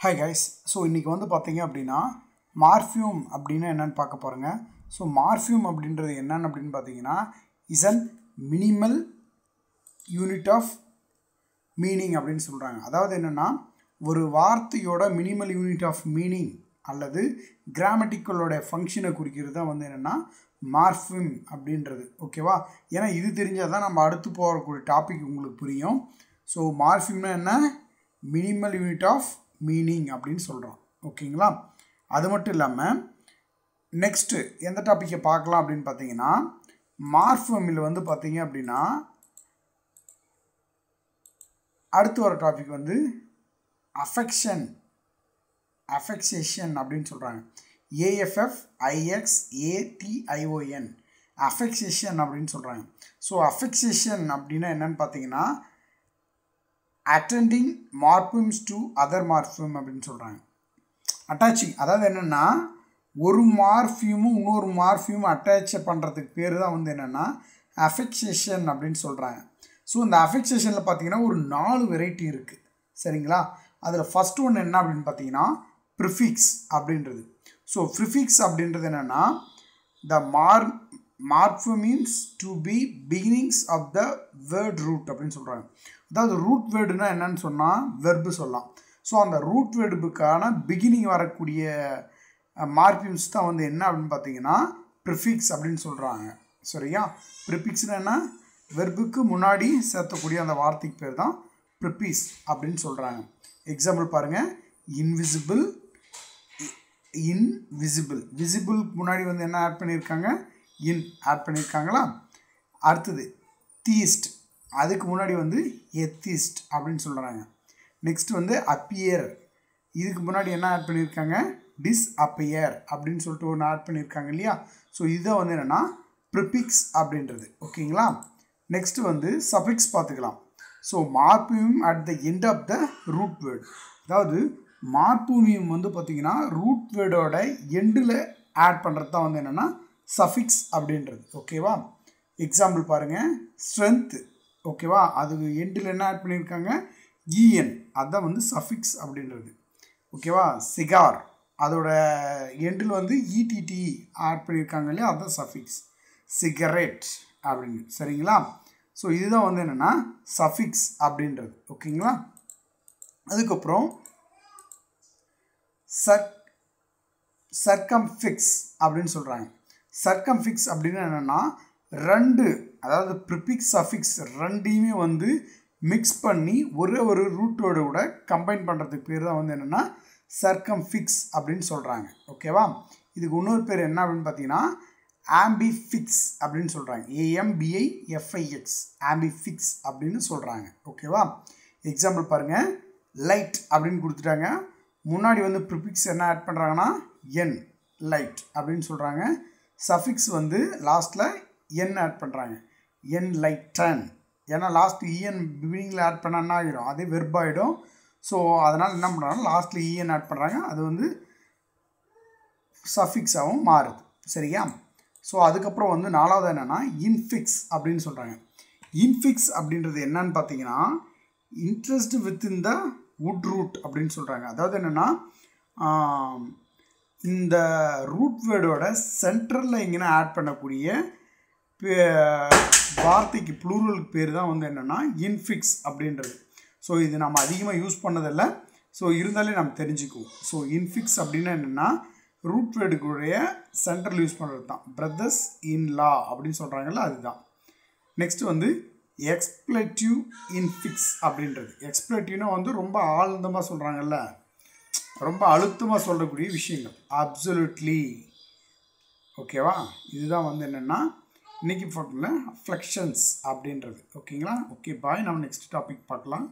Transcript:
Hi guys, so இன்னைக்கு வந்து பாத்தீங்க அப்படினா மார்ஃபியம் அப்படினா என்னன்னு பார்க்க போறோங்க. So மார்ஃபியம் அப்படின்றது என்னன்னு அப்படினு பாத்தீங்கன்னா is an minimal unit of meaning அப்படினு சொல்றாங்க. அதாவது என்னன்னா ஒரு வார்த்தையோட minimal unit of meaning அல்லது கிராமட்டிக்கலோட ஃபங்க்ஷனை குறிக்கிறது தான் வந்து என்னன்னா மார்ஃபியம் அப்படின்றது. ஓகேவா? ஏன்னா இது தெரிஞ்சாதான் நம்ம அடுத்து போறக்கூடிய டாபிக் உங்களுக்கு புரியும். So மார்ஃபியம்னா என்ன? minimal unit of meaning அப்படின்னு சொல்றோம். ஓகேங்களா? அது மட்டும் இல்லாம நெக்ஸ்ட் எந்த டாபிக்கை பார்க்கலாம் அப்படின்னு பார்த்தீங்கன்னா மார்ஃபியமில் வந்து பார்த்தீங்க அப்படின்னா அடுத்து வர டாபிக் வந்து affection அப்படின்னு சொல்றாங்க. AFFIXATION affection அப்படின்னு சொல்றாங்க. ஸோ affection அப்படின்னா என்னன்னு பார்த்தீங்கன்னா attending morphemes to other morphem அப்படின்னு சொல்றாங்க. attaching அதாவது என்னன்னா ஒரு மார்ஃபியமும் இன்னொரு மார்ஃபியமும் அட்டாச் பண்றதுக்கு பேர் தான் வந்து என்னன்னா affection அப்படின்னு சொல்றாங்க. ஸோ இந்த affectionல பார்த்தீங்கன்னா ஒரு 4 வெரைட்டி இருக்கு. சரிங்களா? அதுல ஃபர்ஸ்ட் ஒன் என்ன அப்படின்னு பார்த்தீங்கன்னா ப்ரிஃபிக்ஸ் அப்படின்றது. ஸோ ப்ரிஃபிக்ஸ் அப்படின்றது என்னன்னா the morpheme means to be beginnings of the word root அப்படின்னு சொல்றாங்க. அதாவது ரூட் வேர்டுனா என்னன்னு சொன்னா வெர்பு சொல்லலாம். ஸோ அந்த ரூட் வேர்டுக்கான பிகினிங் வரக்கூடிய மார்ஃபியம்ஸ் தான் வந்து என்ன அப்படின்னு பார்த்தீங்கன்னா ப்ரிஃபிக்ஸ் அப்படின்னு சொல்றாங்க. சரியா? ப்ரிஃபிக்ஸ்னா என்ன? வெர்புக்கு முன்னாடி சேர்த்தக்கூடிய அந்த வார்த்தைக்கு பேர் தான் ப்ரிஃபிக்ஸ் அப்படின்னு சொல்றாங்க. எக்ஸாம்பிள் பாருங்க. Invisible, invisible. விசிபிள் முன்னாடி வந்து என்ன ஆட் பண்ணியிருக்காங்க? இன் ஆட் பண்ணியிருக்காங்களா? அடுத்தது தீஸ்ட், அதுக்கு முன்னாடி வந்து எத்திஸ்ட் அப்படின்னு சொல்கிறாங்க. நெக்ஸ்ட் வந்து அப்பியர், இதுக்கு முன்னாடி என்ன ஆட் பண்ணியிருக்காங்க? டிஸ்அப்பியர் அப்படின்னு சொல்லிட்டு ஒன்று ஆட் பண்ணியிருக்காங்க இல்லையா? ஸோ இதுதான் வந்து என்னென்னா ப்ரிஃபிக்ஸ் அப்படின்றது. ஓகேங்களா? நெக்ஸ்ட் வந்து சஃபிக்ஸ் பார்த்துக்கலாம். So morpheme at the end of the root word. அதாவது மார்ஃபியம் வந்து பார்த்தீங்கன்னா ரூட் வேர்டோட எண்டில் ஆட் பண்ணுறது தான் வந்து என்னென்னா சஃபிக்ஸ் அப்படின்றது. ஓகேவா? எக்ஸாம்பிள் பாருங்கள். ஸ்ட்ரென்த், ஓகேவா? அதுக்கு எண்டில் என்ன ஆட் பண்ணியிருக்காங்க? இஎன், அதுதான் வந்து சஃபிக்ஸ் அப்படின்றது. ஓகேவா? சிகார், அதோட எண்டில் வந்து இடிடி ஆட் பண்ணியிருக்காங்க இல்லையா? அதுதான் சஃபிக்ஸ். சிகரெட் அப்படின்னு. சரிங்களா? ஸோ இதுதான் வந்து என்னென்னா சஃபிக்ஸ் அப்படின்றது. ஓகேங்களா? அதுக்கப்புறம் சர்க்கம்ஃபிக்ஸ் அப்படின்னு சொல்கிறாங்க. சர்க்கம்ஃபிக்ஸ் அப்படின்னு என்னென்னா ரெண்டு, அதாவது ப்ரிஃபிக்ஸ் சஃபிக்ஸ் ரெண்டையுமே வந்து மிக்ஸ் பண்ணி ஒரு ரூட்டோட கூட கம்பைன் பண்ணுறதுக்கு பேர் தான் வந்து என்னென்னா சர்க்கம்ஃபிக்ஸ் அப்படின்னு சொல்கிறாங்க. ஓகேவா? இதுக்கு இன்னொரு பேர் என்ன அப்படின்னு பார்த்தீங்கன்னா ஆம்பிஃபிக்ஸ் அப்படின்னு சொல்கிறாங்க. AMBIFIX ஆம்பிஃபிக்ஸ் அப்படின்னு சொல்கிறாங்க. ஓகேவா? எக்ஸாம்பிள் பாருங்கள். லைட் அப்படின்னு கொடுத்துட்டாங்க. முன்னாடி வந்து ப்ரிஃபிக்ஸ் என்ன ஆட் பண்ணுறாங்கன்னா என், லைட் அப்படின்னு சொல்கிறாங்க. சஃபிக்ஸ் வந்து லாஸ்ட்டில் என் ஆட் பண்ணுறாங்க. என் லைட்டன், ஏன்னா லாஸ்ட் இஎன் பிகினிங்கில் ஆட் பண்ணால் என்ன ஆகிடும்? அதே வெர்ப் ஆகிடும். ஸோ அதனால் என்ன பண்ணுறாங்க? லாஸ்ட்டில் இஎன் ஆட் பண்ணுறாங்க. அது வந்து சஃபிக்ஸாகவும் மாறுது. சரியா? ஸோ அதுக்கப்புறம் வந்து நாலாவது என்னென்னா இன்ஃபிக்ஸ் அப்படின்னு சொல்கிறாங்க. இன்ஃபிக்ஸ் அப்படின்றது என்னன்னு பார்த்தீங்கன்னா inserted within the word root அப்படின்னு சொல்கிறாங்க. அதாவது என்னென்னா இந்த ரூட் வேர்டோட சென்ட்ரலில் எங்கன்னா ஆட் பண்ணக்கூடிய வார்த்தைக்கு ப்ளூரலுக்கு பேர் தான் வந்து என்னென்னா இன்ஃபிக்ஸ் அப்படின்றது. ஸோ இது நம்ம அதிகமாக யூஸ் பண்ணதில்லை. ஸோ இருந்தாலே நம்ம தெரிஞ்சுக்குவோம். ஸோ இன்ஃபிக்ஸ் அப்படின்னா என்னென்னா ரூட் வேர்டுக்குடைய சென்ட்ரல் யூஸ் பண்ணுறது தான். பிரதர்ஸ் இன் லா அப்படின்னு சொல்கிறாங்கல்ல, அதுதான். நெக்ஸ்ட் வந்து எக்ஸ்பிளேட்டிவ் இன்ஃபிக்ஸ் அப்படின்றது. எக்ஸ்பிளேட்டிவ்னா வந்து ரொம்ப ஆழ்ந்தமாக சொல்கிறாங்கல்ல, ரொம்ப அழுத்தமாக சொல்லக்கூடிய விஷயங்கள். அப்சல்யூட்லி. ஓகேவா? இதுதான் வந்து என்னென்னா இன்னைக்கு ஃபோட்டோவில் ஃப்ளெக்ஷன்ஸ் அப்படின்றது. ஓகேங்களா? ஓகே, பாய். நம்ம நெக்ஸ்ட் டாபிக் பார்க்கலாம்.